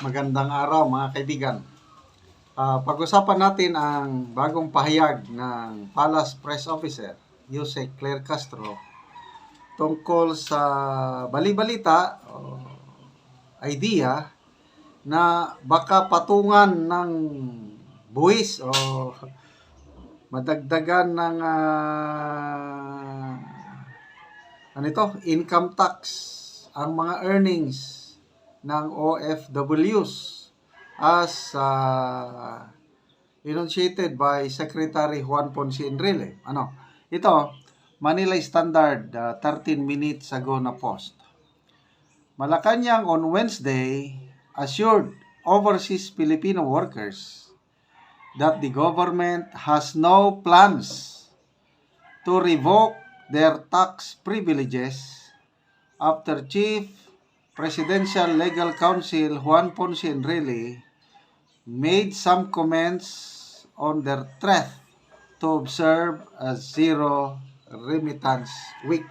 Magandang araw mga kaibigan. Pag-usapan natin ang bagong pahayag ng Palace Press Officer, Yusek Claire Castro, tungkol sa bali-balita o idea na baka patungan ng buwis o madagdagan ng income tax ang mga earnings ng OFWs as enunciated by Secretary Juan Ponce Enrile. Ito, Manila Standard, 13 minutes ago na post. Malacanang on Wednesday assured overseas Filipino workers that the government has no plans to revoke their tax privileges after Chief Presidential Legal Counsel Juan Ponce Enrile made some comments on their threat to observe a zero remittance week.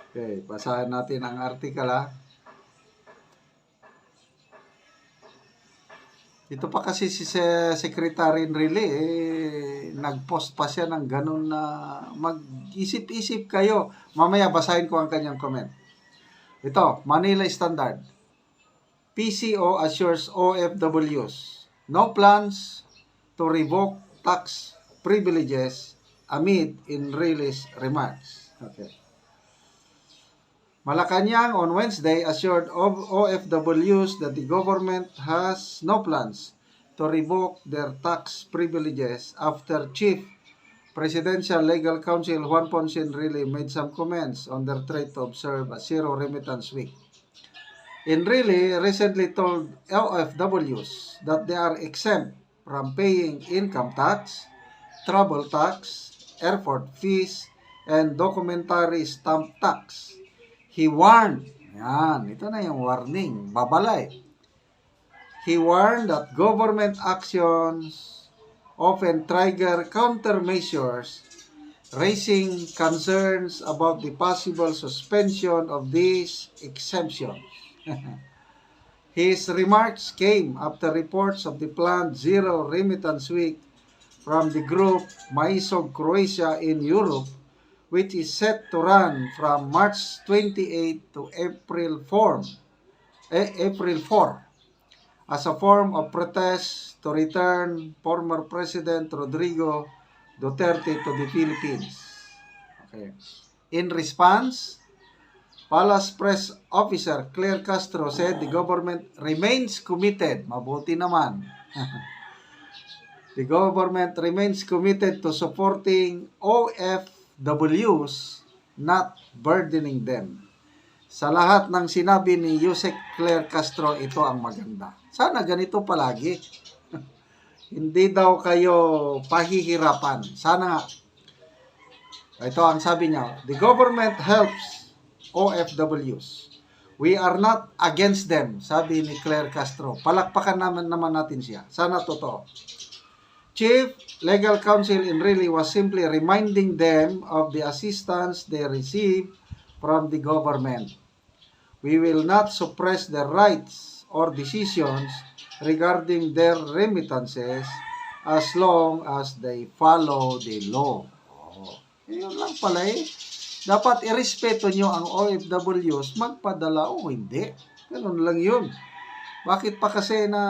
Okay, basahin natin ang article Ito pa kasi si Secretary Enrile, nag-post pa siya ng ganun na mag-isip-isip kayo. Mamaya basahin ko ang kanyang comment. Ito, Manila Standard. PCO assures OFWs no plans to revoke tax privileges amid Enrile's remarks. Okay. Malacanang on Wednesday assured OFWs that the government has no plans to revoke their tax privileges after Chief Presidential Legal Counsel Juan Ponce Enrile made some comments on their threat to observe a zero remittance week. Enrile recently told OFWs that they are exempt from paying income tax, travel tax, airport fees, and documentary stamp tax. He warned, ito na yung warning, babalay. He warned that government actions often trigger countermeasures, raising concerns about the possible suspension of these exemptions. His remarks came after reports of the planned zero remittance week from the group Maisog Croatia in Europe, which is set to run from March 28 to April 4, as a form of protest to return former President Rodrigo Duterte to the Philippines. Okay. In response, Palace Press Officer Claire Castro said the government remains committed. Mabuti naman. The government remains committed to supporting OFWs, not burdening them. Sa lahat ng sinabi ni Yusek Claire Castro, ito ang maganda. Sana ganito palagi. Hindi daw kayo pahihirapan. Sana nga. Ito ang sabi niya. The government helps OFWs. We are not against them, sabi ni Claire Castro. Palakpakan naman natin siya. Sana totoo. Chief Legal Counsel Enrile was simply reminding them of the assistance they receive from the government. We will not suppress their rights or decisions regarding their remittances as long as they follow the law. Yun lang pala Dapat irespeto nyo ang OFWs, magpadala o hindi. Ganun lang yun. Bakit pa kasi na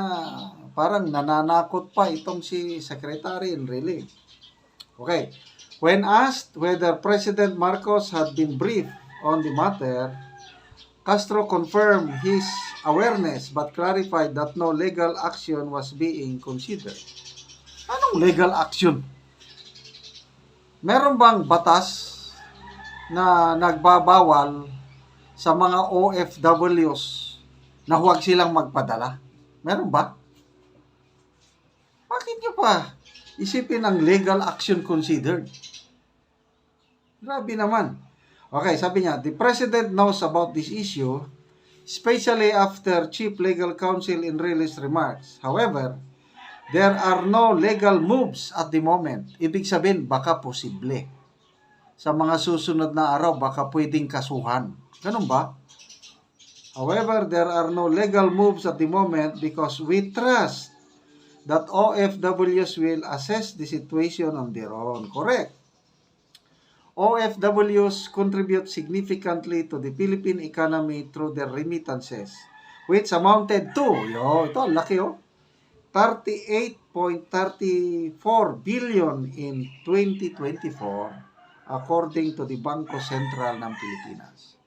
parang nananakot pa itong si Secretary Enrile? Okay. When asked whether President Marcos had been briefed on the matter, Castro confirmed his awareness but clarified that no legal action was being considered. Anong legal action? Meron bang batas na nagbabawal sa mga OFWs na huwag silang magpadala? Meron ba? Bakit nyo pa isipin ang legal action considered? Grabe naman. Okay, sabi niya, the President knows about this issue, especially after Chief Legal Counsel Enrile's remarks. However, there are no legal moves at the moment. Ibig sabihin, baka posible. Sa mga susunod na araw, baka pwedeng kasuhan. Ganun ba? However, there are no legal moves at the moment because we trust that OFWs will assess the situation on their own. Correct. OFWs contribute significantly to the Philippine economy through their remittances, which amounted to, ito, laki 38.34 billion in 2024 according to the Bangko Sentral ng Pilipinas.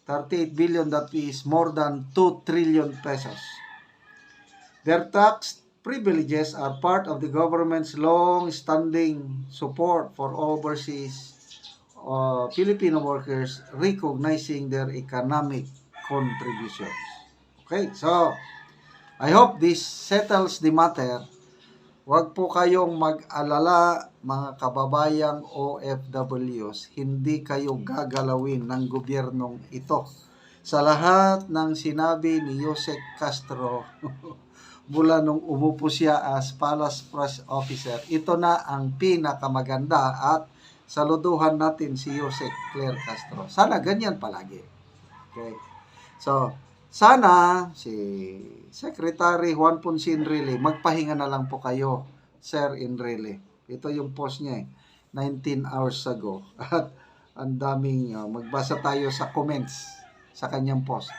38 billion, that is more than 2 trillion pesos. Their tax privileges are part of the government's long-standing support for overseas Filipino workers, recognizing their economic contributions. Okay, so I hope this settles the matter. Huwag po kayong mag-alala, mga kababayang OFWs, hindi kayo gagalawin ng gobyernong ito. Sa lahat ng sinabi ni Yusek Castro mula nung umupo siya as Palace Press Officer, ito na ang pinakamaganda at saluduhan natin si Yusek Claire Castro. Sana ganyan palagi. Okay. So, sana si Secretary Juan Ponce Enrile, magpahinga na lang po kayo, Sir Enrile. Ito yung post niya 19 hours ago. At ang daming, magbasa tayo sa comments sa kanyang post.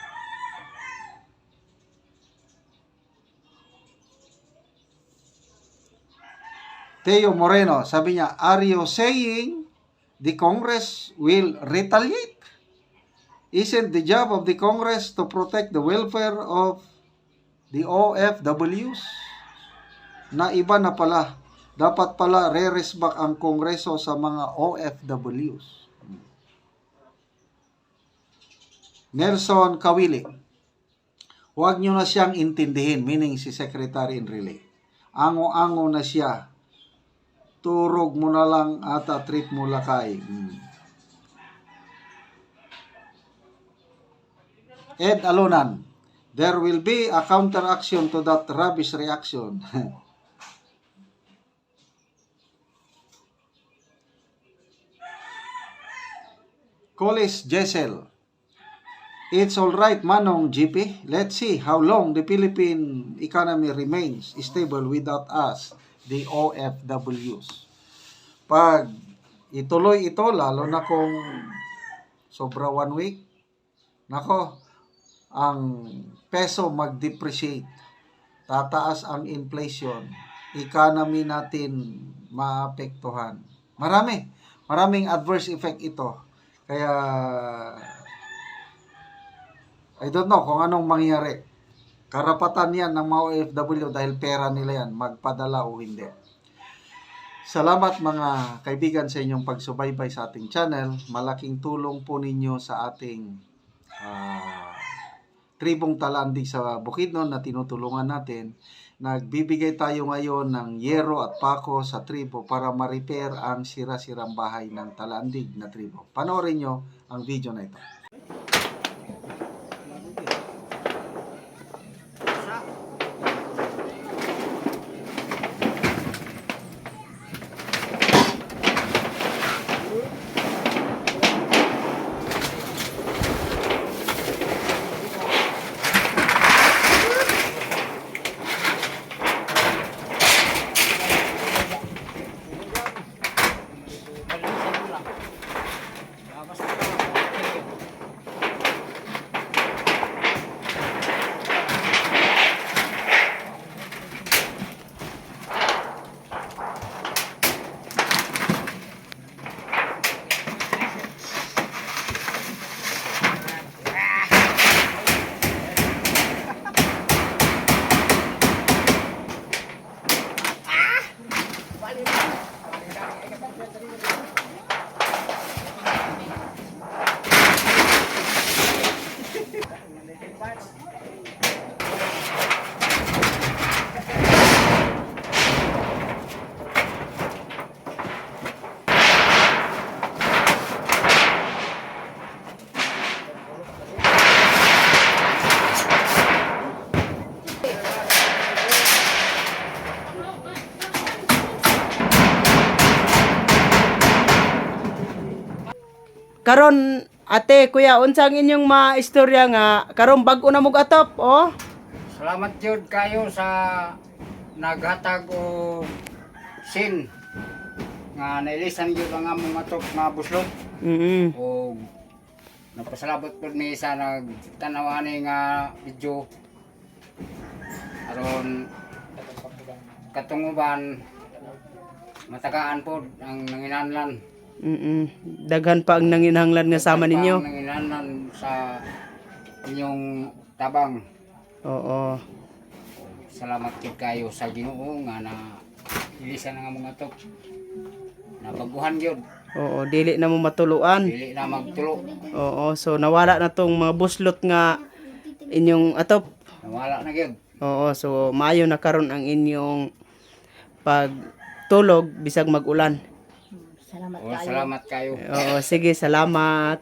Teo Moreno, sabi niya, are you saying the Congress will retaliate? Isn't the job of the Congress to protect the welfare of the OFWs? Na iba na pala. Dapat pala re-respect ang Kongreso sa mga OFWs. Nelson Kawili, huwag nyo na siyang intindihin, meaning si Secretary Enrile. Ango-ango na siya. Turog mo na lang at trip mo lakay. Ed Alunan, there will be a counteraction to that rubbish reaction. Colis Jessel, it's alright Manong GP. Let's see how long the Philippine economy remains stable without us, the OFWs. Pag ituloy ito, lalo na kung sobra 1 week, nako, ang peso mag-depreciate, tataas ang inflation, economy natin maapektuhan. Maraming adverse effect ito. Kaya, I don't know kung anong mangyari. Karapatan yan ng mga OFW dahil pera nila yan, magpadala o hindi. Salamat mga kaibigan sa inyong pagsubaybay sa ating channel. Malaking tulong po ninyo sa ating tribong Talandig sa Bukidnon na tinutulungan natin. Nagbibigay tayo ngayon ng yero at pako sa tribo para ma-repair ang sira-sirang bahay ng Talandig na tribo. Panoorin nyo ang video na ito. Karon Ate, kuya, unsang inyong maistorya nga karon bag-o na mog atop, oh? Salamat jud kayo sa naghatag o sin nga nailisan gyud ang among matok nga buslot o napasalamat pud mi sa nagtanaw ani nga video aron katunguban matagaan pod ang nanginahanglan. Daghan pa ang nanginahanglan nga sama ninyo. Ang nanginahanglan sa inyong tabang. Oo. Salamat jud kayo sa Ginoo nga na ilisan nga mga tok. Nabaguhan gyud. Oo, dili na mo matuluan. Dili na magtulo. Oo, so nawala na tong mga buslot nga inyong atop. Nawala na gyud. Oo, so maayo na karon ang inyong pagtulog bisag mag-ulan. Salamat kayo. Oo, sige, salamat.